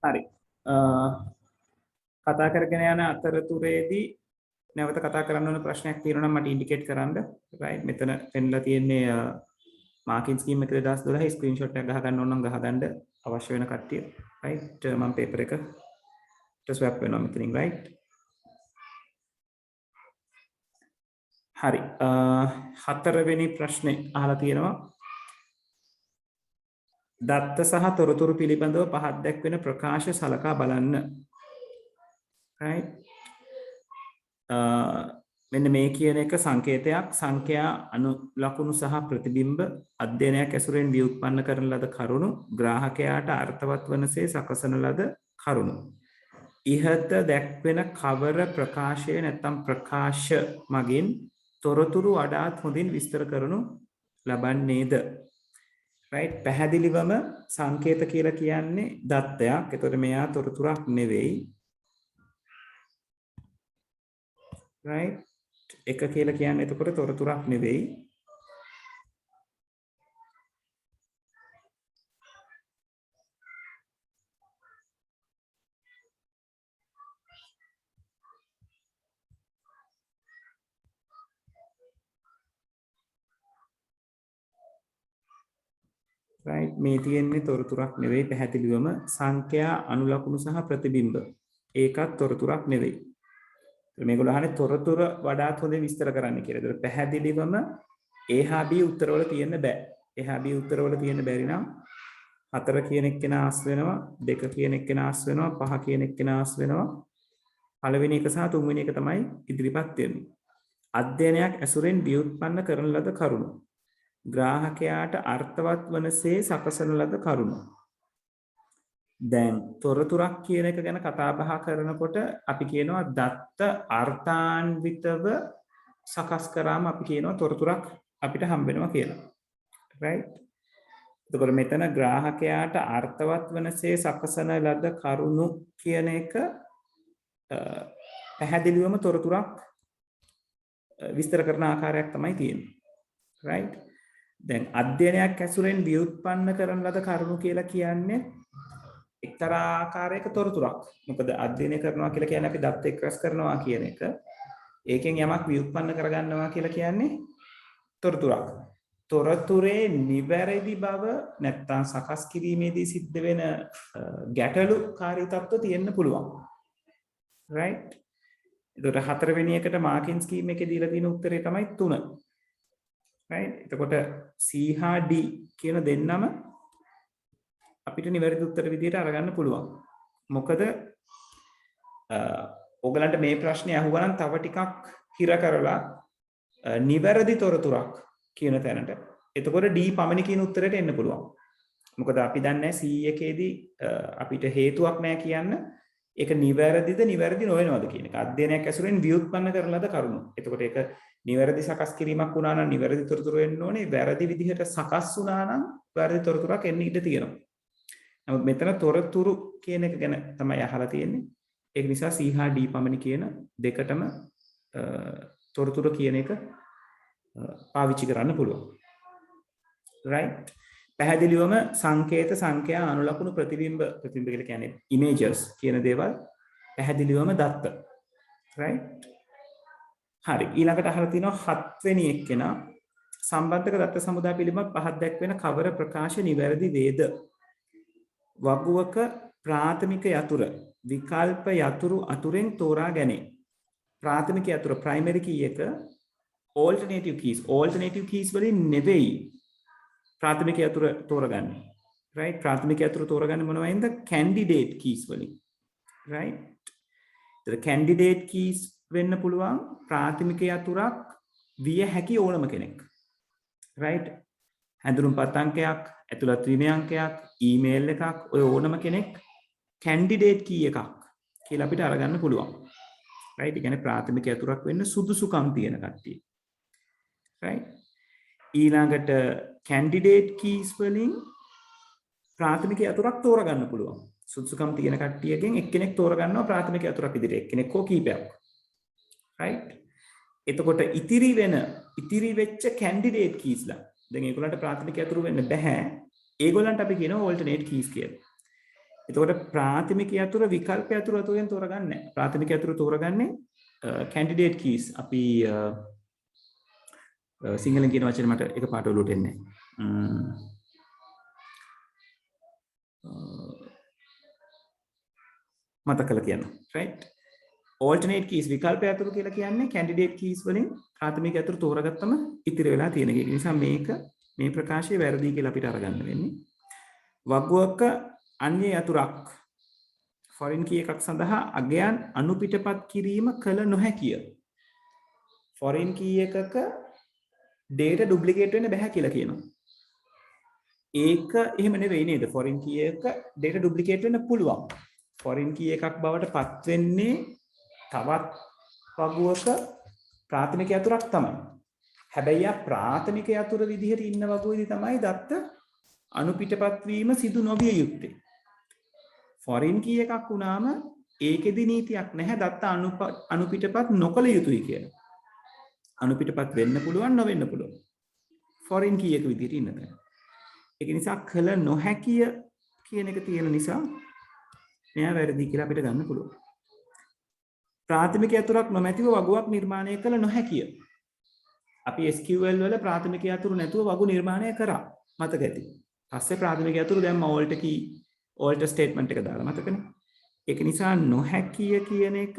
හරි. කතා කරගෙන යන අතරතුරේදී නැවත කතා කරන්න ඕන ප්‍රශ්නයක් තියෙනවා නම් මට ඉන්ඩිකේට් කරන්න. right මෙතන පෙන්නලා තියෙන්නේ මාකින් ස්කීම් එක 2012 ස්ක්‍රීන්ෂොට් එකක් ගහ ගන්න ඕන නම් ගහගන්න අවශ්‍ය වෙන කට්ටිය. right මම පේපර් එක ස්වැප් වෙනවා මෙතනින් right. හරි. හතරවෙනි ප්‍රශ්නේ අහලා තියෙනවා. දත්ත සහ තොරතුරු පිළිබඳව පහත් දැක්වෙන ප්‍රකාශ සලකා බලන්න. right. මෙන්න මේ කියන එක සංකේතයක් සංඛ්‍යා අනු ලකුණු සහ ප්‍රතිබිම්බ අධ්‍යයනයක් ඇසුරෙන් ව්‍යුත්පන්න කරන ලද කරුණු ග්‍රාහකයාට අර්ථවත් වනසේ සකසන ලද කරුණු. ඉහත දැක්වෙන කවර ප්‍රකාශය නැත්නම් ප්‍රකාශ මගින් තොරතුරු වඩාත් හොඳින් විස්තර කරනු ලබන්නේද? right පැහැදිලිවම සංකේත කියලා කියන්නේ දත්තයක්. ඒතකොට මෙයා තොරතුරක් නෙවෙයි. right එක කියලා කියන්නේ එතකොට තොරතුරක් නෙවෙයි. right මේ තියෙන්නේ තොරතුරක් නෙවෙයි පැහැදිලිවම සංඛ්‍යා අනුලකුණු සහ ප්‍රතිබිම්බ. ඒකත් තොරතුරක් නෙවෙයි. මේගොල්ලෝ අහන්නේ තොරතුර වඩාත් හොඳින් විස්තර කරන්න කියලා. ඒක පැහැදිලිවම එහා බී උත්තරවල තියෙන්න බෑ. එහා බී උත්තරවල තියෙන්න බැරි නම් 4 කියන එක්කෙනා ආස් වෙනවා, 2 කියන එක්කෙනා ආස් වෙනවා, 5 කියන එක්කෙනා ආස් වෙනවා. පළවෙනි එක සහ තුන්වෙනි එක තමයි ඉදිරිපත් වෙන්නේ. අධ්‍යයනයක් ඇසුරෙන් ව්‍යුත්පන්න කරන ලද කරුණු. ග්‍රාහකයාට අර්ථවත් වනසේ සකසන ලද කරුණු. දැන් තොරතුරක් කියන එක ගැන කතා බහ කරනකොට අපි කියනවා දත්ත අර්ථාන්විතව සකස් කරාම අපි කියනවා තොරතුරක් අපිට හම්බ වෙනවා කියලා. right එතකොට මෙතන ග්‍රාහකයාට අර්ථවත් වනසේ සකසන ලද කරුණු කියන එක පැහැදිලිවම තොරතුරක් විස්තර කරන ආකාරයක් තමයි තියෙන්නේ. right දැන් අධ්‍යයනයක් ඇසුරෙන් ව්‍යුත්පන්න කරන ලද කරුණු කියලා කියන්නේ එක්තරා ආකාරයක තොරතුරක්. මොකද අධ්‍යයනය කරනවා කියලා කියන්නේ අපි දත්ත එක්රැස් කරනවා කියන එක. ඒකෙන් යමක් ව්‍යුත්පන්න කරගන්නවා කියලා කියන්නේ තොරතුරක්. තොරතුරේ නිවැරදි බව නැත්තම් සකස් කිරීමේදී සිද්ධ වෙන ගැටලුකාරී තත්ත්ව තියෙන්න පුළුවන්. right එතකොට හතරවෙනි එකට මාකින් ස්කීම් එකේ දීලා තියෙන උත්තරේ තමයි 3. right එතකොට C හා D කියන දෙන්නම අපිට නිවැරදි උත්තර විදියට අරගන්න පුළුවන්. මොකද ඔයගලන්ට මේ ප්‍රශ්නේ අහුවා නම් තව ටිකක් හිර කරලා නිවැරදි තොරතුරක් කියන තැනට එතකොට D පමණ කියන උත්තරයට එන්න පුළුවන්. මොකද අපි දන්නේ C එකේදී අපිට හේතුවක් නැහැ කියන්න ඒක නිවැරදිද නිවැරදි නොවනවද කියන එක. අධ්‍යයනයක් ඇසුරෙන් ව්‍යුත්පන්න කරන ලද කරුණු. එතකොට ඒක නිවැරදි සකස් කිරීමක් වුණා නම් නිවැරදි තොරතුරු එන්න ඕනේ. වැරදි විදිහට සකස් වුණා නම් වැරදි තොරතුරක් එන්න ඉඩ තියෙනවා. නමුත් මෙතන තොරතුරු කියන එක ගැන තමයි අහලා තියෙන්නේ. ඒක නිසා C හා D පමණ කියන දෙකටම තොරතුරු කියන එක පාවිච්චි කරන්න පුළුවන්. right පැහැදිලිවම සංකේත සංඛ්‍යා අනුලකුණු ප්‍රතිබිම්බ කියලා කියන්නේ images කියන දේවල් පැහැදිලිවම දත්ත. right හරි ඊළඟට අහලා තිනවා 7 වෙනි එක්කෙනා සම්බන්ධක දත්ත සමුදාය පිළිබඳ පහත් දැක්වෙන කවර ප්‍රකාශ නිවැරදි වේද? වගුවක ප්‍රාථමික යතුර විකල්ප යතුරු අතුරෙන් තෝරා ගැනේ. ප්‍රාථමික යතුර primary key එක alternative keys වලින් නෙවෙයි ප්‍රාථමික යතුර තෝරගන්නේ. right ප්‍රාථමික යතුර තෝරගන්නේ මොනවයින්ද? candidate keys වලින්. right the candidate keys වෙන්න පුළුවන් ප්‍රාථමික යතුරක් විය හැකි ඕනම කෙනෙක්. right හැඳුනුම්පත් අංකයක්, ඇතුළත් වීමේ අංකයක්, ඊමේල් එකක්, ඔය ඕනම කෙනෙක් කැන්ඩිඩේට් කී එකක් කියලා අපිට අරගන්න පුළුවන්. right ඒ කියන්නේ ප්‍රාථමික යතුරක් වෙන්න සුදුසුකම් තියෙන කට්ටිය. right ඊළඟට කැන්ඩිඩේට් කීස් වලින් ප්‍රාථමික යතුරක් තෝරගන්න පුළුවන්. සුදුසුකම් තියෙන කට්ටියකින් එක්කෙනෙක් තෝරගන්නවා ප්‍රාථමික යතුරක් විදිහට. එක්කෙනෙක් හෝ කීපයක්. right එතකොට ඉතිරි වෙච්ච කැන්ඩිඩේට් කීස්ලා දැන් ඒගොල්ලන්ට ප්‍රාථමික යතුරු වෙන්න බෑ. ඒගොල්ලන්ට අපි කියනවා alternate keys කියලා. එතකොට ප්‍රාථමික යතුරු විකල්ප යතුරු අතුරෙන් තෝරගන්නේ නැහැ. ප්‍රාථමික යතුරු තෝරගන්නේ candidate keys. අපි සිංහලෙන් කියන වචනේ මට එකපාරට ඔලුවට එන්නේ නැහැ. මතක කරලා කියන්න. right? alternate keys විකල්ප යතුරු කියලා කියන්නේ candidate keys වලින් ප්‍රාථමික යතුරු තෝරගත්තම ඉතිරි වෙලා තියෙන එක. ඒ නිසා මේ ප්‍රකාශය වැරදි කියලා අපිට අරගන්න වෙන්නේ. වගුවක අන්‍ය යතුරක් foreign key එකක් සඳහා අගයන් අනුපිටපත් කිරීම කළ නොහැකිය. foreign key එකක data duplicate වෙන්න බෑ කියලා කියනවා. ඒක එහෙම නෙවෙයි නේද? foreign key එක data duplicate වෙන්න පුළුවන්. foreign key එකක් බවට පත් වෙන්නේ තවත් වගුවක ප්‍රාථමික යතුරක් තමයි. හැබැයි ආ ප්‍රාථමික යතුර විදිහට ඉන්න වගුවේදී තමයි දත්ත අනුපිටපත් වීම සිදු නොවිය යුත්තේ. foreign key එකක් වුණාම ඒකෙදි නීතියක් නැහැ දත්ත අනුපිටපත් නොකළ යුතුයි කියලා. අනුපිටපත් වෙන්න පුළුවන් නොවෙන්න පුළුවන්. foreign key එක විදිහට ඉන්න තැන. ඒක නිසා කළ නොහැකිය කියන එක තියෙන නිසා මෙයා වැරදි කියලා අපිට ගන්න පුළුවන්. ප්‍රාථමික යතුරක් නොමැතිව වගුවක් නිර්මාණය කළ නොහැකිය. අපි SQL වල ප්‍රාථමික යතුරු නැතුව වගු නිර්මාණය කරා. මතක ඇති. පස්සේ ප්‍රාථමික යතුරු දැම්ම alt key alt statement එක දාලා මතකනේ. ඒක නිසා නොහැකිය කියන එක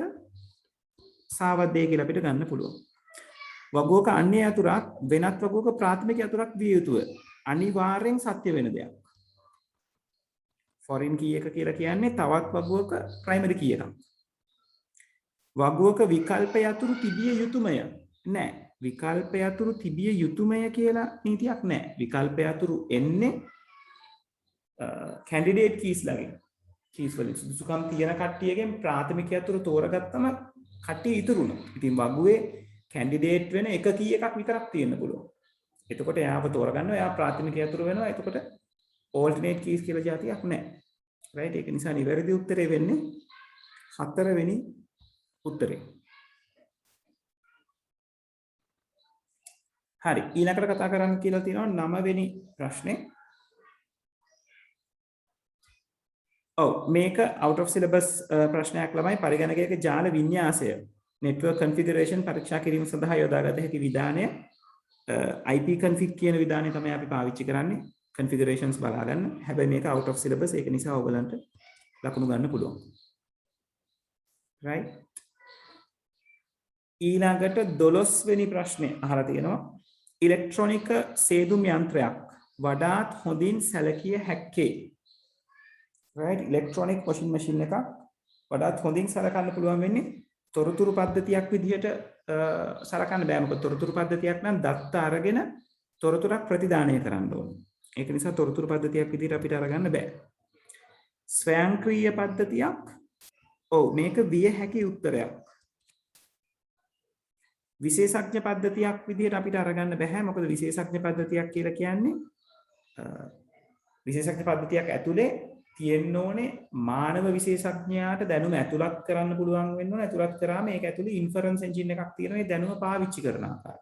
සාවද්දේ කියලා අපිට ගන්න පුළුවන්. වගුවක අන්‍ය යතුරක් වෙනත් වගුවක ප්‍රාථමික යතුරක් විය යුතුය. අනිවාර්යෙන් සත්‍ය වෙන දෙයක්. foreign key එක කියලා කියන්නේ තවත් වගුවක primary key එකක්. වගුවක විකල්ප යතුරු තිබිය යුතුමය. නෑ. විකල්ප යතුරු තිබිය යුතුමය කියලා නීතියක් නෑ. විකල්ප යතුරු එන්නේ candidate keys ළඟින්. keys වලින් සුදුසුකම් තියෙන කට්ටියගෙන් ප්‍රාථමික යතුරු තෝරගත්තම කට්ටිය ඉතුරුනවා. ඉතින් වගුවේ candidate වෙන එක key එකක් විතරක් තියෙන්න පුළුවන්. එතකොට එයාව තෝරගන්නවා. එයා ප්‍රාථමික යතුරු වෙනවා. එතකොට alternate keys කියලා જાතියක් නෑ. right? ඒක නිසා නිවැරදි උත්තරේ වෙන්නේ 4 වෙනි උත්තරේ. හරි. ඊළඟට කතා කරන්න කියලා තියෙනවා 9 වෙනි ප්‍රශ්නේ. ඔව් මේක out of syllabus ප්‍රශ්නයක් ළමයි පරිගණකයක ජාල වින්‍යාසය network configuration පරීක්ෂා කිරීම සඳහා යොදාගත හැකි විධානය IP config කියන විධානය තමයි අපි පාවිච්චි කරන්නේ configurations බලා ගන්න. හැබැයි මේක out of syllabus ඒක නිසා ඔයගලන්ට ලකුණු ගන්න පුළුවන්. right? ඊළඟට 12 වෙනි ප්‍රශ්නේ අහලා තියෙනවා ඉලෙක්ට්‍රොනික සේදුම් යන්ත්‍රයක් වඩාත් හොඳින් සැලකිය හැක්කේ. right? ඉලෙක්ට්‍රොනික washing machine එකක් වඩාත් හොඳින් සලකන්න පුළුවන් වෙන්නේ තොරතුරු පද්ධතියක් විදිහට සලකන්න බෑ. මොකද තොරතුරු පද්ධතියක් නම් දත්ත අරගෙන තොරතුරක් ප්‍රතිදානය කරන්න ඕනේ. ඒක නිසා තොරතුරු පද්ධතියක් විදිහට අපිට අරගන්න බෑ. ස්වයංක්‍රීය පද්ධතියක් ඔව් මේක විය හැකි උත්තරයක්. විශේෂඥ පද්ධතියක් විදිහට අපිට අරගන්න බෑ. මොකද විශේෂඥ පද්ධතියක් කියලා කියන්නේ විශේෂඥ පද්ධතියක් ඇතුලේ තියෙන්න ඕනේ මානව විශේෂඥයාට දැනුම ඇතුළත් කරන්න පුළුවන් වෙන්න ඕනේ. ඇතුළත් කරාම ඒක ඇතුලේ ඉන්ෆරන්ස් එන්ජින් එකක් තියෙනවා. ඒ දැනුම පාවිච්චි කරන ආකාරය.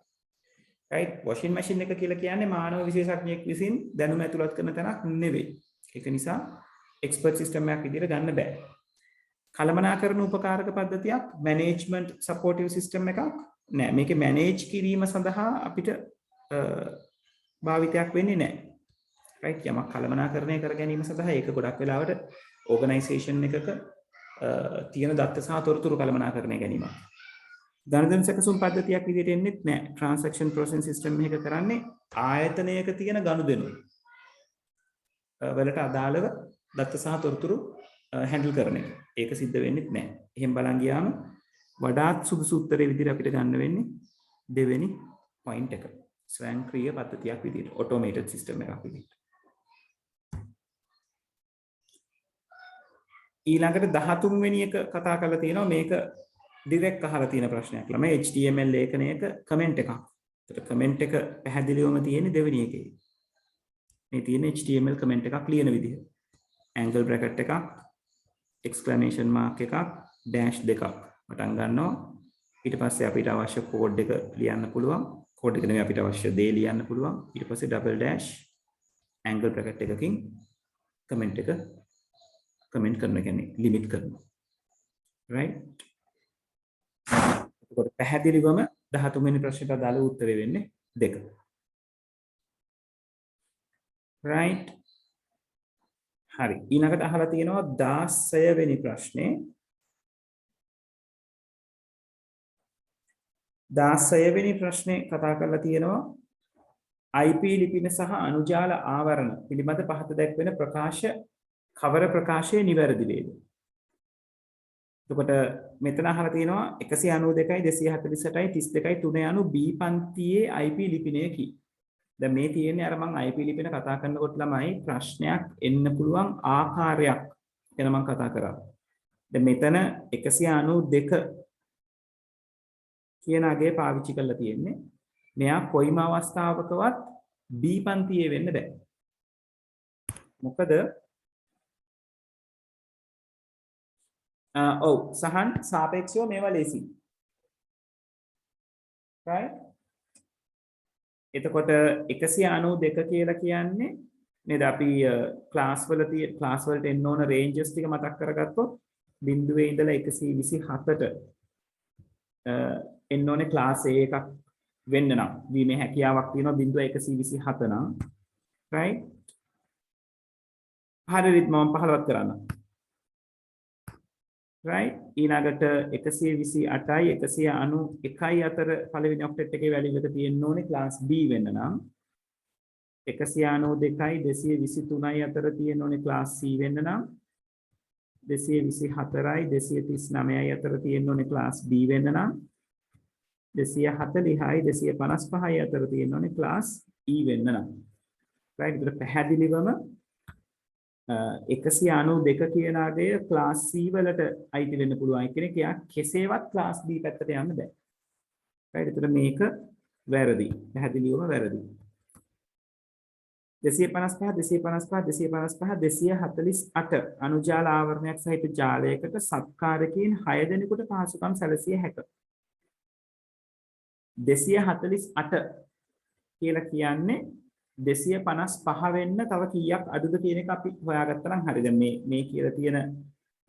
right? washing machine එක කියලා කියන්නේ මානව විශේෂඥයෙක් විසින් දැනුම ඇතුළත් කරන තැනක් නෙවෙයි. ඒක නිසා expert system එකක් විදිහට ගන්න බෑ. කළමනාකරන උපකාරක පද්ධතියක් management supportive system එකක් නෑ. මේකේ manage කිරීම සඳහා අපිට භාවිතයක් වෙන්නේ නෑ. right? යමක් කළමනාකරණය කර ගැනීම සඳහා ඒක ගොඩක් වෙලාවට organization එකක තියෙන දත්ත සහ තොරතුරු කළමනාකරණය ගැනීමක්. ධනදෙන සැකසුම් පද්ධතියක් විදිහට එන්නේ නැහැ. transaction processing system එකක කරන්නේ ආයතනයක තියෙන ගනුදෙනු වලට අදාළව දත්ත සහ තොරතුරු handle කරන එක. ඒක සිද්ධ වෙන්නේ නැහැ. එහෙන් බලන් ගියාම වඩාත් සුදුසු උත්තරේ විදිහට අපිට ගන්න වෙන්නේ දෙවෙනි point එක. ස්වයංක්‍රීය පද්ධතියක් විදිහට automated system එකක් විදිහට. ඊළඟට 13 වෙනි එක කතා කරලා තියෙනවා. මේක ඩිරෙක්ට් අහලා තියෙන ප්‍රශ්නයක් ළමයි. HTML ලේඛනයක කමෙන්ට් එකක්. ඒතර කමෙන්ට් එක පැහැදිලිවම තියෙන්නේ දෙවෙනි එකේ. මේ තියෙන HTML කමෙන්ට් එකක් ලියන විදිහ. angle bracket එකක්, exclamation mark එකක්, dash දෙකක් පටන් ගන්නවා. ඊට පස්සේ අපිට අවශ්‍ය කෝඩ් එක ලියන්න පුළුවන්. කෝඩ් එක නෙමෙයි අපිට අවශ්‍ය දේ ලියන්න පුළුවන්. ඊට පස්සේ double dash angle bracket එකකින් කමෙන්ට් එක කමෙන්ට් කරනවා කියන්නේ ලිමිට් කරනවා. right? එතකොට පැහැදිලිවම 13 වෙනි ප්‍රශ්නට අදාළ උත්තරය වෙන්නේ 2. right? හරි. ඊළඟට අහලා තියෙනවා 16 වෙනි ප්‍රශ්නේ. 16 වෙනි ප්‍රශ්නේ කතා කරලා තියෙනවා IP ලිපින සහ අනුජාල ආවරණ පිළිබඳ පහත දැක්වෙන ප්‍රකාශ කවර ප්‍රකාශයේ නිවැරදි වේද? එතකොට මෙතන අහලා තියෙනවා 192යි 248යි 32යි 3 යනු B පන්තියේ IP ලිපිනය කී. දැන් මේ තියෙන්නේ අර මම IP ලිපින කතා කරනකොට ළමයි ප්‍රශ්නයක් එන්න පුළුවන් ආකාරයක් ගැන මම කතා කරා. දැන් මෙතන 192 කියන අගේ පාවිච්චි කරලා තියෙන්නේ. මෙයා කොයිම අවස්ථාවකවත් B පන්තියේ වෙන්න බෑ. මොකද ඔව් සහන් සාපේක්ෂව මේවා ලේසි. right? එතකොට 192 කියලා කියන්නේ නේද අපි ක්ලාස් වලට එන්න ඕන රේන්ජස් ටික මතක් කරගත්තොත් බිඳුවේ ඉඳලා 127ට එන්න ඕනේ ක්ලාස් A එකක් වෙන්න නම් වීමේ හැකියාවක් තියෙනවා බිඳුව 127 නම් right? හරියට මම 15ක් කරන්න. right? ඊළඟට 128යි 191යි අතර පළවෙනි ඔක්ටෙට් එකේ වැලියු එක තියෙන්න ඕනේ ක්ලාස් B වෙන්න නම් 192යි 223යි අතර තියෙන්න ඕනේ ක්ලාස් C වෙන්න නම් 224යි 239යි අතර තියෙන්න ඕනේ ක්ලාස් B වෙන්න නම් 240යි 255යි අතර තියෙන්න ඕනේ ක්ලාස් E වෙන්න නම් right? ඒකට පැහැදිලිවම 192 කියන අගය ක්ලාස් C වලට අයිති වෙන්න පුළුවන් කෙනෙක් එයා කෙසේවත් ක්ලාස් B පැත්තට යන්න බෑ. right? ඒතර මේක වැරදි. පැහැදිලිවම වැරදි. 255 248 අනුජාල ආවරණයක් සහිත ජාලයකට සත්කාරකයන් 6 දෙනෙකුට පහසුකම් සැලසිය හැකිය. 248 කියලා කියන්නේ 255 වෙන්න තව කීයක් අඩුද කියන එක අපි හොයාගත්තා නම් හරි. දැන් මේ කියලා තියෙන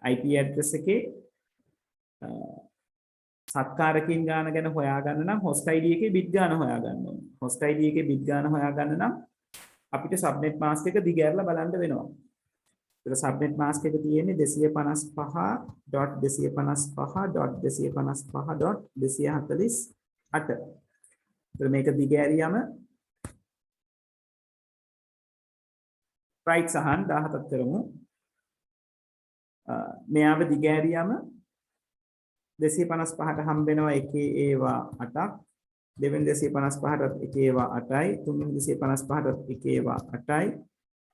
IP address එකේ සත්කාරකයන් ගාන ගැන හොයාගන්න නම් host ID එකේ bit ගාන හොයාගන්න ඕනේ. host ID එකේ bit ගාන හොයාගන්න නම් අපිට subnet mask එක දිගහැරලා බලන්න වෙනවා. ඒක subnet mask එක තියෙන්නේ 255.255.255.248. ඒතර මේක දිගහැරියම right සහන් 17ක් කරමු. මෙයාව දිගහැරියම 255ට හම්බ වෙනවා එකේ ඒවා 8ක්. දෙවෙනි 255ට එකේ ඒවා 8යි. තුන්වෙනි 255ට එකේ ඒවා 8යි.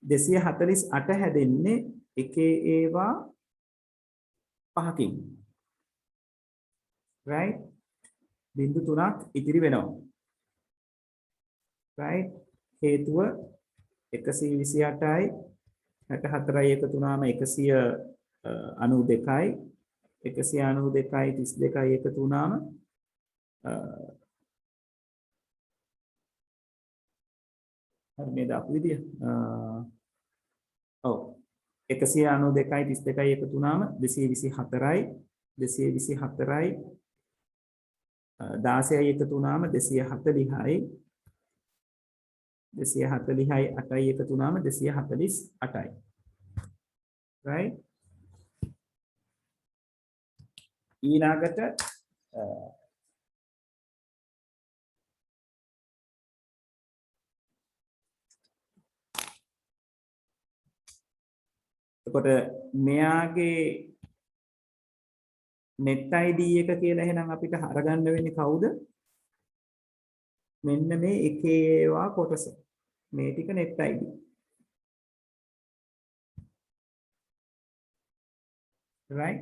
248 හැදෙන්නේ එකේ ඒවා 5කින්. right? බිංදු 3ක් ඉතිරි වෙනවා. right? හේතුව 128යි 64යි එකතු වුණාම 192යි 192යි 32යි එකතු වුණාම හරි මේ දාපු විදිය ඔව් 192යි 32යි එකතු වුණාම 224යි 224යි 16යි එකතු වුණාම 240යි 240යි 8යි එකතු වුණාම 248යි. right? ඊළඟට එතකොට මෙයාගේ net ID එක කියලා එහෙනම් අපිට අරගන්න වෙන්නේ කවුද? මෙන්න මේ එකේ ඒවා කොටස. මේ ටික net ID. right?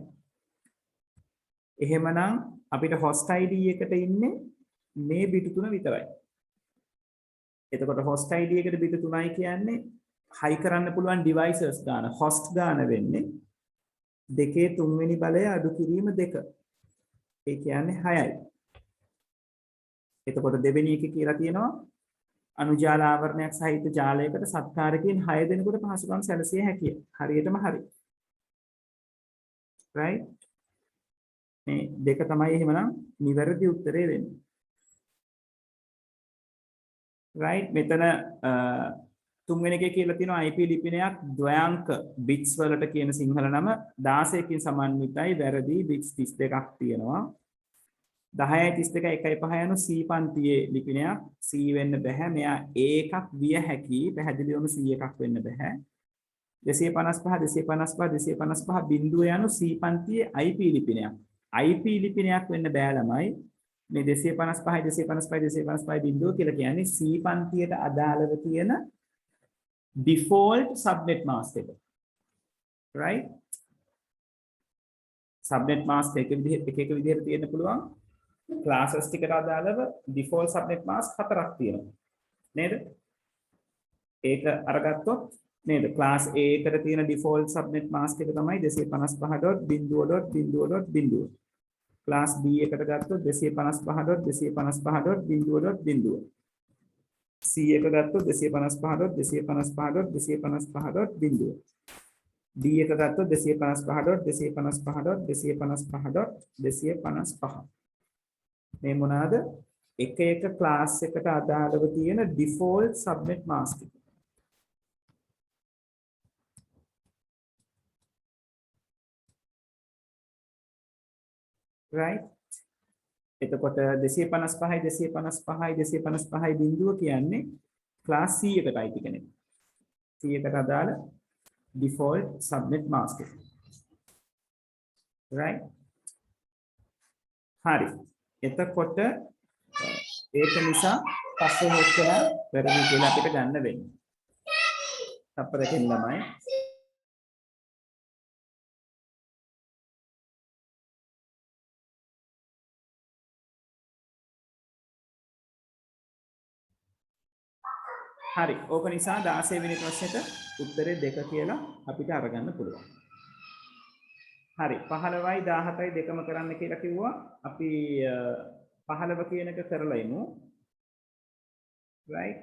එහෙමනම් අපිට host ID එකට ඉන්නේ මේ bit 3 විතරයි. එතකොට host ID එකට bit 3යි කියන්නේ high කරන්න පුළුවන් devices ගාන host ගාන වෙන්නේ දෙකේ තුන්වෙනි බලය අඩු කිරීම 2. ඒ කියන්නේ 6යි. එතකොට දෙවෙනි එක කියලා තියෙනවා අනුජාල ආවරණයක් සහිත ජාලයකට සත්කාරකයන් 6 දෙනෙකුට පහසුකම් සැලසිය හැකිය. හරියටම හරි. right මේ දෙක තමයි එහෙමනම් නිවැරදි උත්තරේ වෙන්නේ right මෙතන තුන්වෙනි එකේ කියලා තියෙනවා IP ලිපිනයක් ද්වයාංක bits වලට කියන සිංහල නම 16කින් සමන්විතයි වැරදි bits 32ක් තියෙනවා 10යි 32යි 1.5 යන C පන්තියේ ලිපිනයක් C වෙන්න බෑ මෙයා A එකක් විය හැකි පැහැදිලිවම C එකක් වෙන්න බෑ 255 255 255 බිඳුව යන C පන්තියේ IP ලිපිනයක් IP ලිපිනයක් වෙන්න බෑ ළමයි මේ 255 255 255 බිඳුව කියලා කියන්නේ C පන්තියට අදාළව තියෙන default subnet mask එක right subnet mask එක විදිහට තියෙන්න පුළුවන් classes ටිකට අදාළව default subnet mask හතරක් තියෙනවා නේද ඒක අරගත්තොත් නේද class A එකට තියෙන default subnet mask එක තමයි 255.0.0.0 class B එකට ගත්තොත් 255.255.0.0 C එක ගත්තොත් 255.255.255.0 D එක ගත්තොත් 255.255.255.255 මේ මොනවාද එක එක class එකට අදාළව තියෙන default subnet mask එක right එතකොට 255යි 255යි 255යි බිඳුව කියන්නේ class C එකට අයිති කෙනෙක් C එකට අදාළ default subnet mask එක right හරි එතකොට ඒක නිසා පස්වෙනි උත්තර වැරදි කියලා අපිට ගන්න වෙන්නේ තප්පරකින් ළමයි හරි ඕක නිසා 16 වෙනි ප්‍රශ්නෙට උත්තරේ 2 කියලා අපිට අරගන්න පුළුවන්. හරි 15යි 17යි දෙකම කරන්න කියලා කිව්වා. අපි 15 කියන එක කරලා ඉමු. right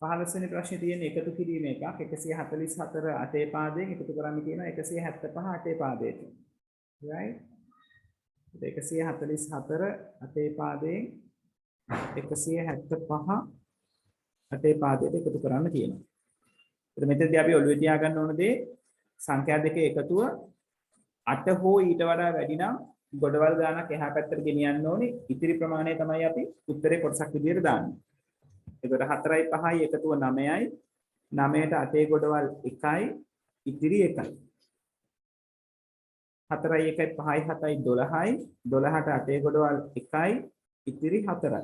15 වෙනි ප්‍රශ්නේ තියෙන්නේ එකතු කිරීම එකක් 144 අටේ පාදයෙන් එකතු කරන්න කියනවා 175 අටේ පාදයට. right 144 අටේ පාදයෙන් 175 අටේ පාදයට එකතු කරන්න කියනවා. එතකොට මෙතනදී අපි ඔළුවේ තියාගන්න ඕන දේ සංඛ්‍යා දෙකේ එකතුව 8 හෝ ඊට වඩා වැඩි නම් ගොඩවල් ගානක් එහා පැත්තට ගෙනියන්න ඕනේ. ඉතිරි ප්‍රමාණය තමයි අපි උත්තරේ කොටසක් විදියට දාන්නේ. එතකොට 4යි 5යි එකතුව 9යි. 9ට 8 ගොඩවල් 1යි ඉතිරි 1යි. 4යි 1යි 5යි 7යි 12යි. 12ට 8 ගොඩවල් 1යි ඉතිරි 4යි.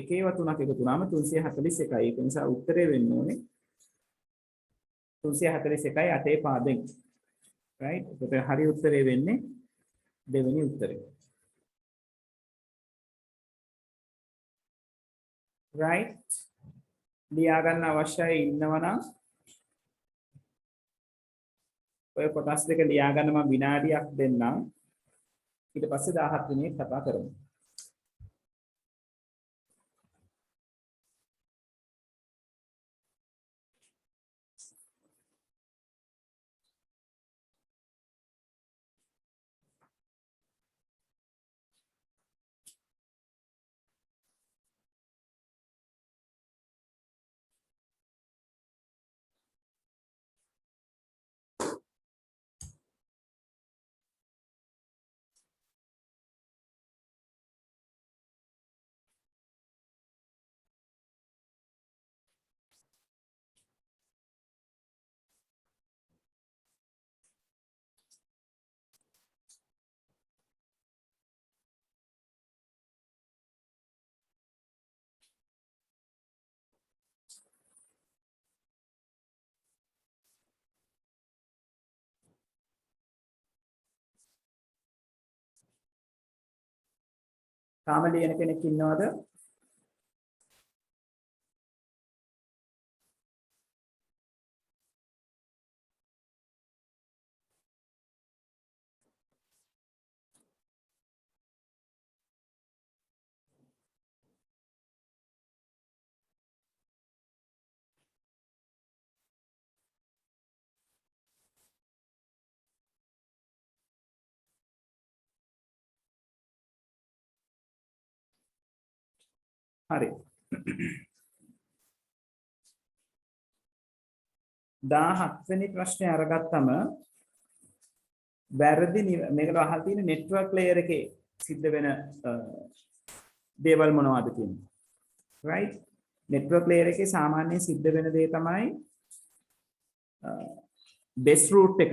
එකේව තුනක් එකතු වුණාම 341යි. ඒක නිසා උත්තරේ වෙන්න ඕනේ 341යි 8 පාදෙන්. right? එතකොට හරි උත්තරේ වෙන්නේ දෙවෙනි උත්තරේ. right? ලියා ගන්න අවශ්‍යයි ඉන්නවනම් ඔය කොටස් දෙක ලියා ගන්න මම විනාඩියක් දෙන්නම්. ඊට පස්සේ 17 වෙනි එක කතා කරමු. තාම ලියන කෙනෙක් ඉන්නවද? හරි 17 වෙනි ප්‍රශ්නේ අරගත්තම වැරදි මේකට අහලා තියෙන network layer එකේ සිද්ධ වෙන දේවල් මොනවද කියන්නේ right network layer එකේ සාමාන්‍යයෙන් සිද්ධ වෙන දේ තමයි best route එක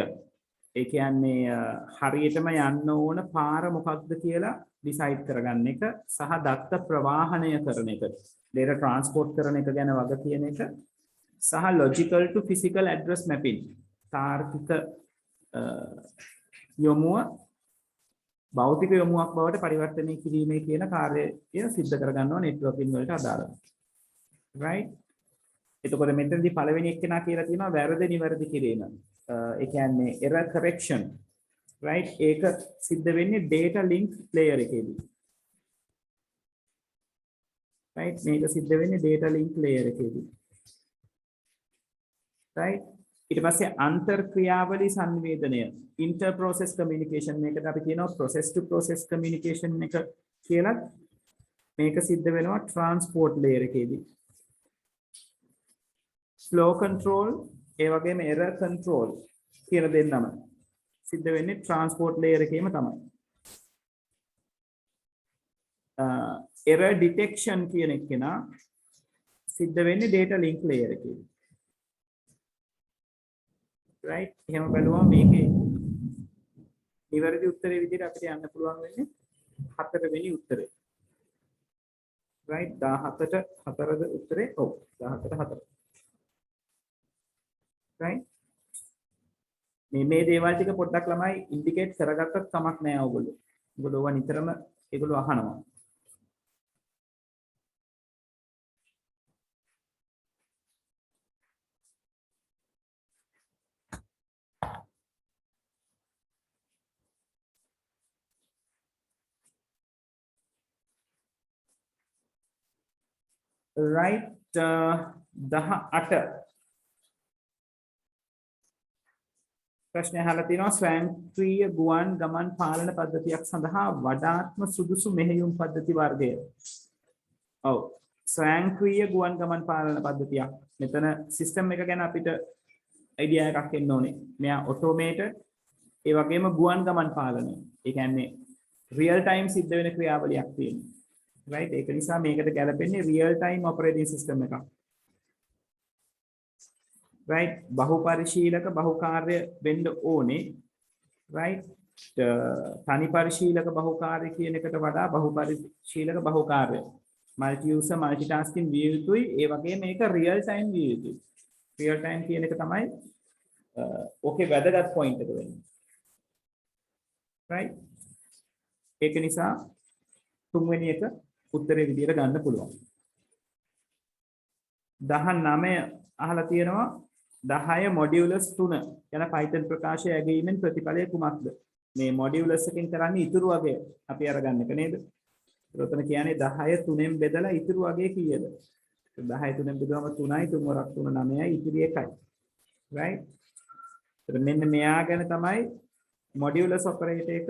ඒ කියන්නේ හරියටම යන්න ඕන පාර මොකක්ද කියලා decide කරගන්න එක සහ දත්ත ප්‍රවාහනය කරන එක data transport කරන එක ගැන වග කියන එක සහ logical to physical address mapping තාර්කික යොමුව භෞතික යොමුවක් බවට පරිවර්තනය කිරීමේ කියන කාර්යය සිද්ධ කරගන්නවා networking වලට අදාළව right එතකොට මෙතනදී පළවෙනි එක්කෙනා කියලා තියෙනවා වැරදි නිවැරදි කිරීම ඒ කියන්නේ error correction right ඒක සිද්ධ වෙන්නේ data link layer එකේදී right මේක සිද්ධ වෙන්නේ data link layer එකේදී right ඊට පස්සේ අන්තර් ක්‍රියාවලි සංවේදනය inter process communication මේකට අපි කියනවා process to process communication එක කියලා මේක සිද්ධ වෙනවා transport layer එකේදී flow control ඒ වගේම error control කියලා දෙන්නම සිද්ධ වෙන්නේ transport layer එකේම තමයි error detection කියන එක නා සිද්ධ වෙන්නේ data link layer එකේදී right එහෙම බලුවම මේකේ නිවැරදි උත්තරේ විදිහට අපිට යන්න පුළුවන් වෙන්නේ 4 වෙනි උත්තරේ right 17ට 4ද උත්තරේ ඔව් 17ට 4 right මේ දේවල් ටික පොඩ්ඩක් ළමයි ඉන්ඩිකේට් කරගත්තත් කමක් නෑ ඔයගොල්ලෝ. ඔයගොල්ලෝ ඕවා නිතරම ඒගොල්ලෝ අහනවා. right 18 ප්‍රශ්නය අහලා තිනවා ස්වයංක්‍රීය ගුවන් ගමන් පාලන පද්ධතියක් සඳහා වඩාත්ම සුදුසු මෙහෙයුම් පද්ධති වර්ගය. ඔව් ස්වයංක්‍රීය ගුවන් ගමන් පාලන පද්ධතියක්. මෙතන සිස්ටම් එක ගැන අපිට අයිඩියා එකක් එන්න ඕනේ. මෙයා ඔටෝමේටඩ් ඒ වගේම ගුවන් ගමන් පාලනය. ඒ කියන්නේ රියල් ටයිම් සිද්ධ වෙන ක්‍රියාවලියක් තියෙනවා. right ඒක නිසා මේකට ගැලපෙන්නේ රියල් ටයිම් ඔපරේටින් සිස්ටම් එකක්. right බහුපරිශීලක බහුකාර්ය වෙන්න ඕනේ right තනි පරිශීලක බහුකාර්ය කියන එකට වඩා බහුපරිශීලක බහුකාර්ය multi user multitasking විය යුතුයි ඒ වගේම මේක real time විය යුතුයි real time කියන එක තමයි ඕකේ වැදගත් point එක වෙන්නේ right ඒක නිසා තුන්වෙනි එක උත්තරේ විදියට ගන්න පුළුවන් 19 අහලා තියෙනවා 10 මොඩියුලස් 3 යන Python ප්‍රකාශය ඇගීමෙන් ප්‍රතිඵලය කුමක්ද? මේ මොඩියුලස් එකෙන් කරන්නේ ඉතුරු අගය අපි අරගන්න එක නේද? ඒතන කියන්නේ 10 3ෙන් බෙදලා ඉතුරු අගය කීයද? 10 3ෙන් බෙදුවම 3යි 3 වරක් 3 9යි ඉතිරි 1යි. right? ඒත් මෙන්න මෙයා ගැන තමයි මොඩියුලස් ඔපරේටර් එක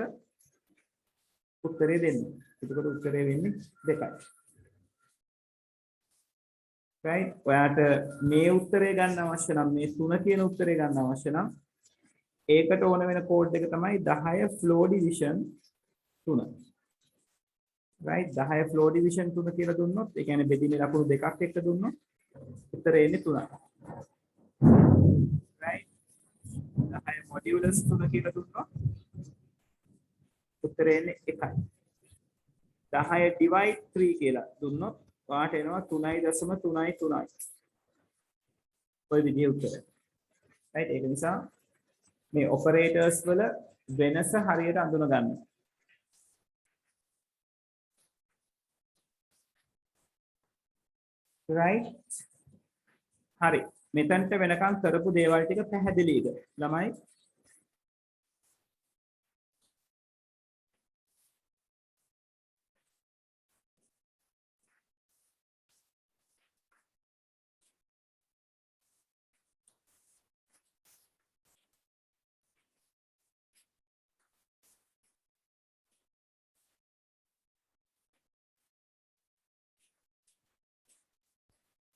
උත්තරේ දෙන්නේ. ඒකට උත්තරේ වෙන්නේ 2යි. right ඔයාට මේ උත්තරේ ගන්න අවශ්‍ය නම් මේ 3 කියන උත්තරේ ගන්න අවශ්‍ය නම් ඒකට ඕන වෙන කෝඩ් එක තමයි 10 flow division 3 right 10 flow division 3 කියලා දුන්නොත් ඒ කියන්නේ බෙදීමේ ලකුණු දෙකක් එක්ක දුන්නොත් උත්තරේ එන්නේ 3යි right 10 modulus 3 කියලා දුන්නොත් උත්තරේ එන්නේ 1යි 10 divide 3 කියලා දුන්නොත් වාට එනවා 3.3.3යි. ඔය විදිහේ උත්තරය. right ඒක නිසා මේ ඔපරේටර්ස් වල වෙනස හරියට අඳුන ගන්න. right හරි. මෙතනට වෙනකන් කරපු දේවල් ටික පැහැදිලිද? ළමයි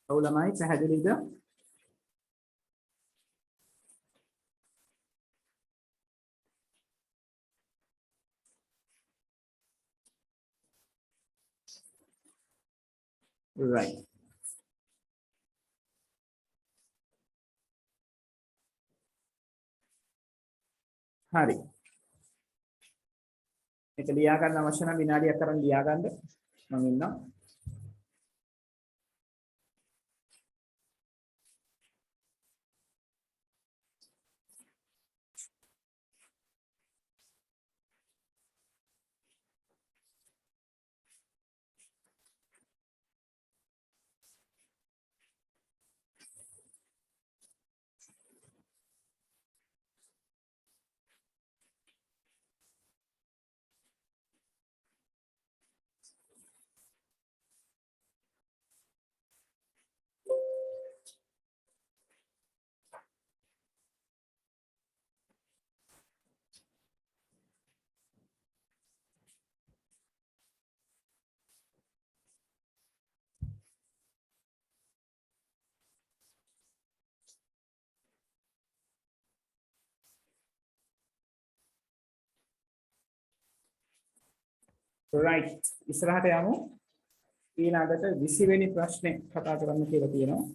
ඔව් ළමයි පැහැදිලිද? right. හරි. මේක ලියා ගන්න අවශ්‍ය නම් විනාඩියක් තරම් ලියා ගන්න. මම ඉන්නවා. right. ඉස්සරහට යමු. ඊළඟට 20 වෙනි ප්‍රශ්නේ කතා කරන්න කියලා තියෙනවා.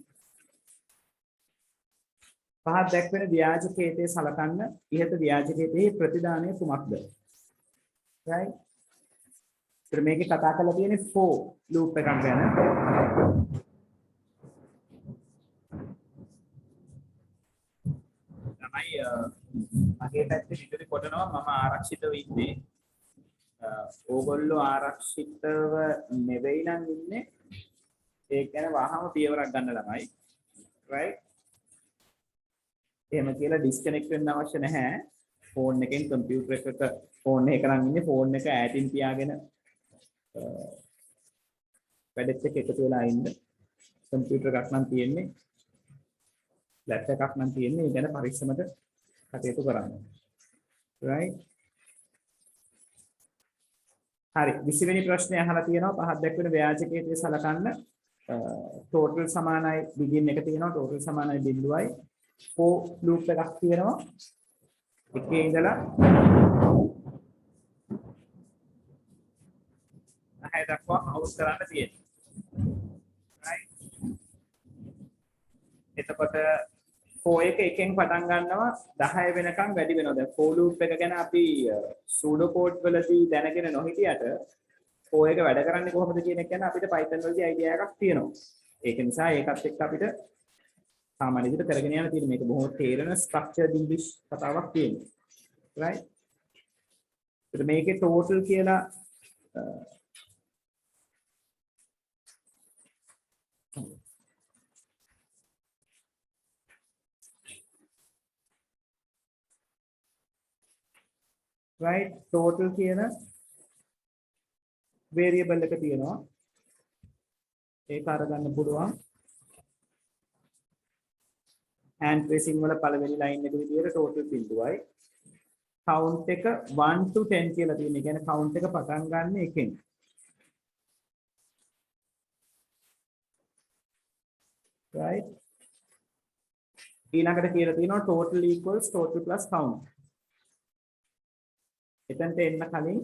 පහත් දැක්වෙන ව්‍යාජකේතේ සලකන්න ඉහත ව්‍යාජකේතේ ප්‍රතිදානය කුමක්ද? right. ඉතින් මේකේ කතා කරලා තියෙන්නේ for loop එකක් ගැන. තමයි මගේ පැත්තේ විතරේ කොටනවා මම ආරක්ෂිතව ඉන්නේ. ඕගොල්ලෝ ආරක්ෂිතව නෙවෙයි නම් ඉන්නේ. ඒක ගැන වහම පියවරක් ගන්න ළමයි. right. එහෙම කියලා ඩිස්කනෙක්ට් වෙන්න අවශ්‍ය නැහැ. ෆෝන් එකෙන් කම්පියුටර් එකක ෆෝන් එක කරන් ඉන්නේ ෆෝන් එක ඈතින් තියාගෙන වැඩෙත් එක්ක එකතු වෙලා ඉන්න. කම්පියුටර් එකක් නම් තියෙන්නේ. ලැප්ටොප් එකක් නම් තියෙන්නේ. ඒ ගැන පරිස්සමට කටයුතු කරන්න. right. හරි 20 වෙනි ප්‍රශ්නේ අහලා තියෙනවා පහක් දැක්වෙන ව්‍යාජකයේ සලකන්න total සමානයි begin එක තියෙනවා total සමානයි 0යි for loop එකක් තියෙනවා එකේ ඉඳලා 10 දක්වා අවුට් කරන්න තියෙනවා right එතකොට for එක එකෙන් පටන් ගන්නවා 10 වෙනකන් වැඩි වෙනවා දැන් for loop එක ගැන අපි pseudo code වලදී දැනගෙන නොහිටියට for එක වැඩ කරන්නේ කොහොමද කියන එක ගැන අපිට Python වලදී idea එකක් තියෙනවා ඒක නිසා ඒකත් එක්ක අපිට සාමාන්‍ය විදිහට කරගෙන යන්න තියෙන මේක බොහොම තේරෙන structured English කතාවක් තියෙනවා right ඒත් මේකේ total කියලා right total කියන variable එක තියෙනවා ඒක අරගන්න පුළුවන් hand tracing වල පළවෙනි line එක විදියට total බිඳුවයි count එක 1 to 10 කියලා තියෙන. ඒ කියන්නේ count එක පටන් ගන්න එකෙන් right ඊළඟට කියලා තියෙනවා total equals total plus count එතනට එන්න කලින්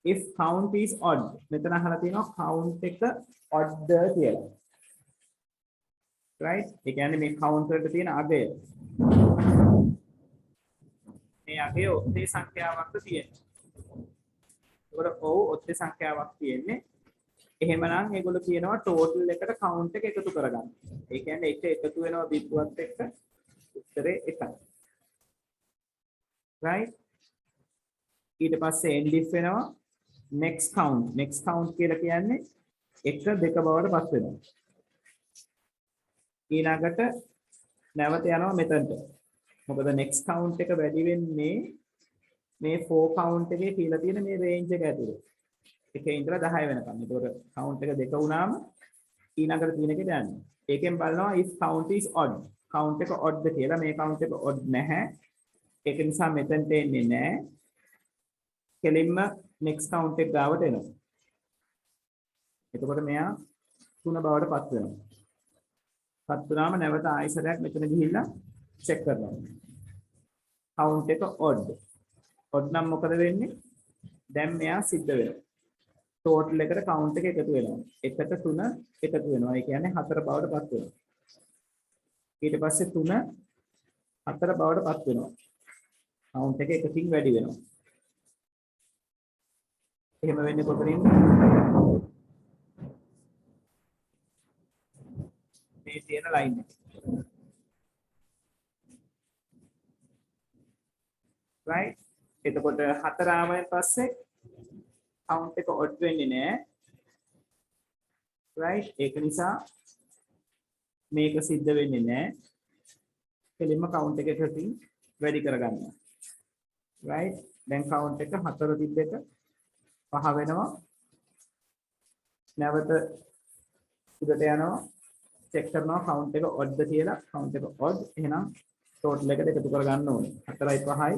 if count is odd මෙතන අහලා තියෙනවා count එක odd කියලා right ඒ කියන්නේ මේ count වලට තියෙන අගය මේ අගය ඔත්තේ සංඛ්‍යාවක්ද තියෙන්නේ ඒකට ඔව් ඔත්තේ සංඛ්‍යාවක් තියෙන්නේ එහෙමනම් ඒගොල්ලෝ කියනවා total එකට count එක එකතු කරගන්න ඒ කියන්නේ එක එකතු වෙනවා බිඳුවත් එක්ක උත්තරේ එකයි right ඊට පස්සේ end if වෙනවා next count කියලා කියන්නේ 1 2 බවට පස් වෙනවා ඊළඟට නැවත යනවා මෙතනට මොකද next count එක වැඩි වෙන්නේ මේ 4 count එකේ කියලා තියෙන මේ range එක ඇතුලේ එකේ ඉඳලා 10 වෙනකම් ඒතකොට count එක 2 වුණාම ඊළඟට තියෙන එකට යන්නේ ඒකෙන් බලනවා if count is odd count එක odd කියලා මේ count එක odd නැහැ ඒක නිසා මෙතනට එන්නේ නැහැ කෙලින්ම next count එක ගාවට එනවා. එතකොට මෙයා 3 බවට පත් වෙනවා. පත් වුණාම නැවත ආයෙසරයක් මෙතන ගිහිල්ලා චෙක් කරනවා. කවුන්ට් එක ඔඩ්. ඔඩ් නම් මොකද වෙන්නේ? දැන් මෙයා සිද්ධ වෙනවා. ටෝටල් එකට කවුන්ට් එක එකතු වෙනවා. 1ට 3 එකතු වෙනවා. ඒ කියන්නේ 4 බවට පත් වෙනවා. ඊට පස්සේ 3 4 බවට පත් වෙනවා. කවුන්ට් එක එකකින් වැඩි වෙනවා. එහෙම වෙන්නේ කොතනින්ද? මේ තියෙන ලයින් එක. right? එතකොට 4 ආවයින් පස්සේ කවුන්ට් එක ඔඩ් වෙන්නේ නැහැ. right? ඒක නිසා මේක සිද්ධ වෙන්නේ නැහැ. කෙලින්ම කවුන්ට් එක එකකින් වැඩි කරගන්නවා. right? දැන් කවුන්ට් එක 4 තිබ්බ එක 5 වෙනවා. නැවත උඩට යනවා. චෙක් කරනවා කවුන්ට් එක ඔඩ්ද කියලා. කවුන්ට් එක ඔඩ්. එහෙනම් ටෝටල් එකට එකතු කරගන්න ඕනේ. 4යි 5යි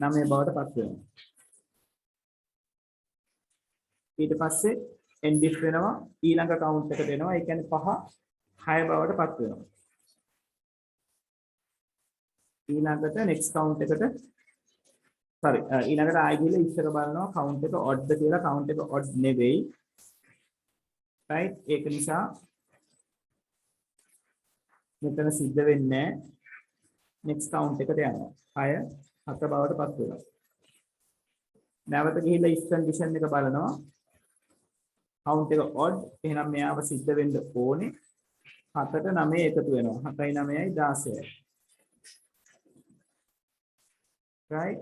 9 බවට පත් වෙනවා. ඊට පස්සේ එන්ඩිෆ් වෙනවා. ඊළඟ කවුන්ට් එකට එනවා. ඒ කියන්නේ 5 6 බවට පත් වෙනවා. ඊළඟට next count එකට sorry ඊළඟට ආයෙ ගිහලා ඉස්සර බලනවා count එක odd කියලා. count එක odd නෙවෙයි. right? ඒක නිසා මෙතන සිද්ධ වෙන්නේ next count එකට යනවා. 6 7 බවට පත් වෙනවා. නැවත ගිහිල්ලා if condition එක බලනවා. count එක odd. එහෙනම් මෙයාව සිද්ධ වෙන්න ඕනේ 7ට 9 එකතු වෙනවා. 7යි 9යි 16යි. right?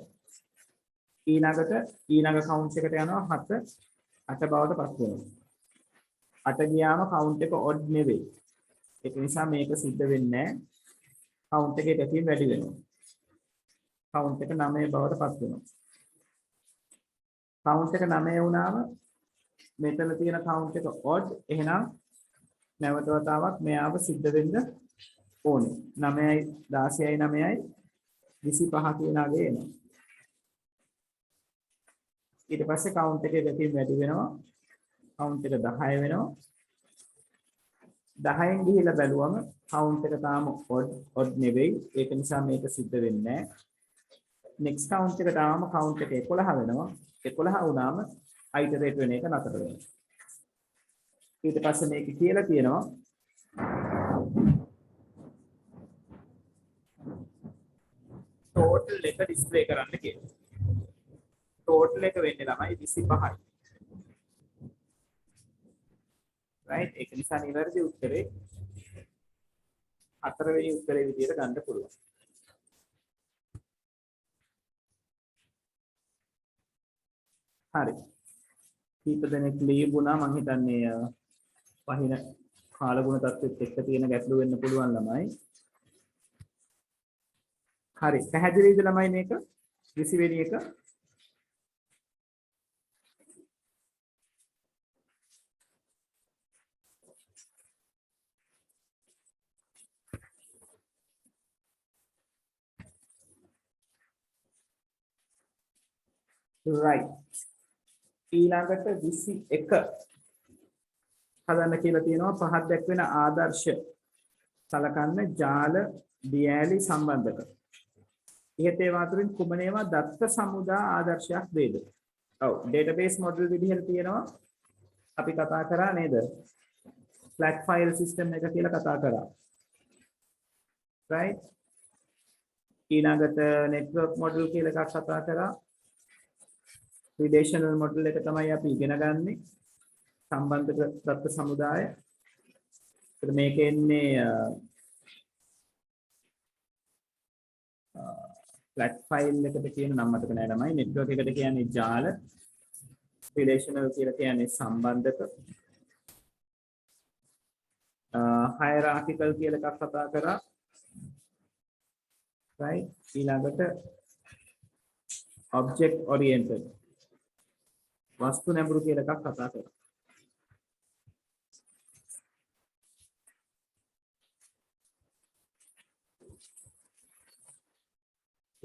ඊළඟ count එකට යනවා 7 8 බවට පත් වෙනවා. 8 ගියාම count එක odd නෙවෙයි. ඒක නිසා මේක සිද්ධ වෙන්නේ නැහැ. count එක එකකින් වැඩි වෙනවා. count එක 9 බවට පත් වෙනවා. count එක 9 වුණාම මෙතන තියෙන count එක odd. එහෙනම් නැවත වතාවක් මෙයාව සිද්ධ වෙන්න ඕනේ. 9යි 16යි 9යි 25 කියලා ගේ එනවා. ඊට පස්සේ count එක එකකින් වැඩි වෙනවා. count එක 10 වෙනවා. 10න් ගිහිලා බැලුවම count එක තාම odd නෙවෙයි. ඒක නිසා මේක සිද්ධ වෙන්නේ නැහැ. next count එකට ආවම count එක 11 වෙනවා. 11 වුණාම iterate වෙන එක නතර වෙනවා. ඊට පස්සේ මේක කියලා තියෙනවා total එක display කරන්න කියලා. total එක වෙන්නේ ළමයි 25යි. right? ඒක නිසා නිවැරදි උත්තරේ 4 වෙනි උත්තරේ විදියට ගන්න පුළුවන්. හරි. කීප දෙනෙක් ලියුණා මම හිතන්නේ පහින කාලගුණ තත්ත්වෙත් එක්ක තියෙන ගැටලු වෙන්න පුළුවන් ළමයි. හරි. පැහැදිලිද ළමයි මේක? 20 වෙනි එක. right. ඊළඟට 21 හදන්න කියලා තියෙනවා. පහක් දැක්වෙන ආදර්ශ සලකන්න ජාල දියැලි සම්බන්ධක. ඉහතේ වාතුරින් කුමනේවා දත්ත සමුදා ආදර්ශයක් වේද? ඔව් database model විදිහට තියෙනවා. අපි කතා කරා නේද? flat file system එක කියලා කතා කරා. right? ඊළඟට network model කියලා එකක් කතා කරා. relational model එක තමයි අපි ඉගෙන ගන්නෙ. සම්බන්ධක දත්ත සමුදාය. ඒත් මේකේ ඉන්නේ flat file එකට කියන නම මතක නැහැ ළමයි. network එකට කියන්නේ ජාල. relational කියලා කියන්නේ සම්බන්ධක. hierarchical කියලා එකක් කතා කරා. right? ඊළඟට object oriented වස්තු නැඹුරු කියලා එකක් කතා කරා.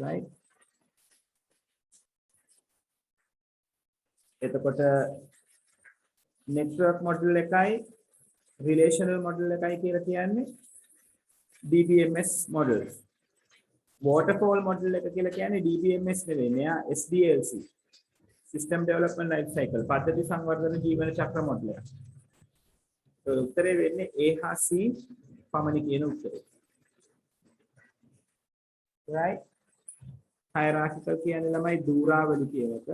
right? එතකොට network model එකයි relational model එකයි කියලා කියන්නේ DBMS model. waterfall model එක කියලා කියන්නේ DBMS නෙවෙයි. මෙයා SDLC. System Development Life Cycle. පද්ධති සංවර්ධන ජීවන චක්‍ර මොඩල් එක. ඒ උත්තරේ වෙන්නේ A හා C පමණි කියන උත්තරේ. right? hierarchical කියන්නේ ළමයි දූරාවලි කියන එක.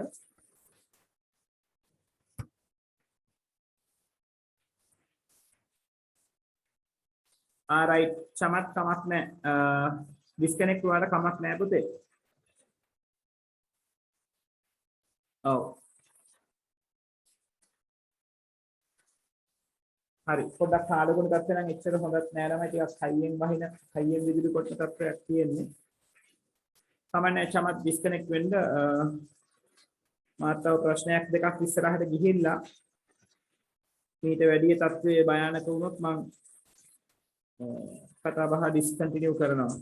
right චමත් කමක් නැහැ. disconnect වුණාට කමක් නැහැ පුතේ. ඔව්. හරි පොඩ්ඩක් කාලෙකට ගත්තා නම් එච්චර හොඳක් නෑ ළමයි ටිකක් හයියෙන් විදුලි කොටන තත්ත්වයක් තියෙන්නේ. සාමාන්‍ය චමත් disconnect වෙන්න මාතව ප්‍රශ්නයක් දෙකක් ඉස්සරහට ගිහිල්ලා ඊට වැඩි තත්ත්වයේ භයානක වුණොත් මම කතා බහ ඩිස්කන්ටිනියු කරනවා.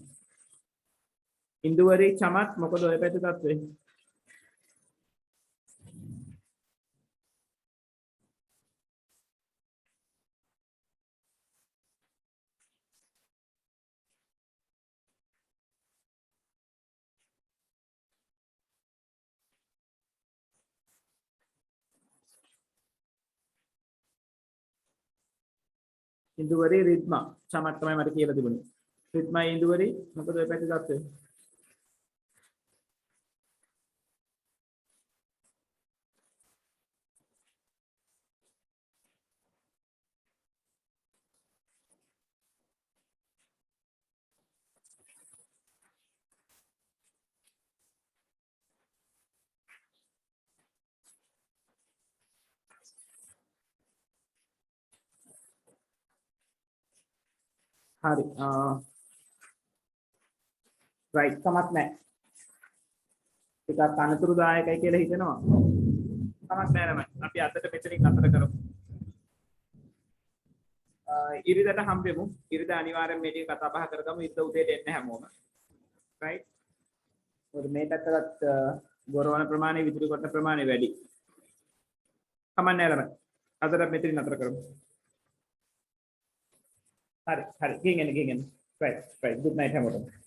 ඉන්දුවරි චමත් මොකද ඔය පැත්තේ තත්ත්වේ? ඉන්දුවරි රිද්මා චමත් තමයි මට කියලා තිබුණේ. රිද්මා ඉන්දුවරි මොකද ඔය පැත්තේ තත්ත්වේ? හරි right කමක් නැහැ. ටිකක් අනතුරුදායකයි කියලා හිතෙනවා. කමක් නැහැ ළමයි. අපි අදට මෙතනින් අතර කරමු. ඉරිදට හම්බෙමු. ඉරිදා අනිවාර්යෙන් මේ ටික කතා බහ කරගමු. ඉරිදා උදේට එන්න හැමෝම. right? මොකද මේ පැත්තට ගොරවන ප්‍රමාණය විදුලි කොටන ප්‍රමාණය වැඩි. කමක් නැහැ ළමයි. අදට මෙතනින් අතර කරමු. හරි. ගිහින් එන්න. right. good night හැමෝටම.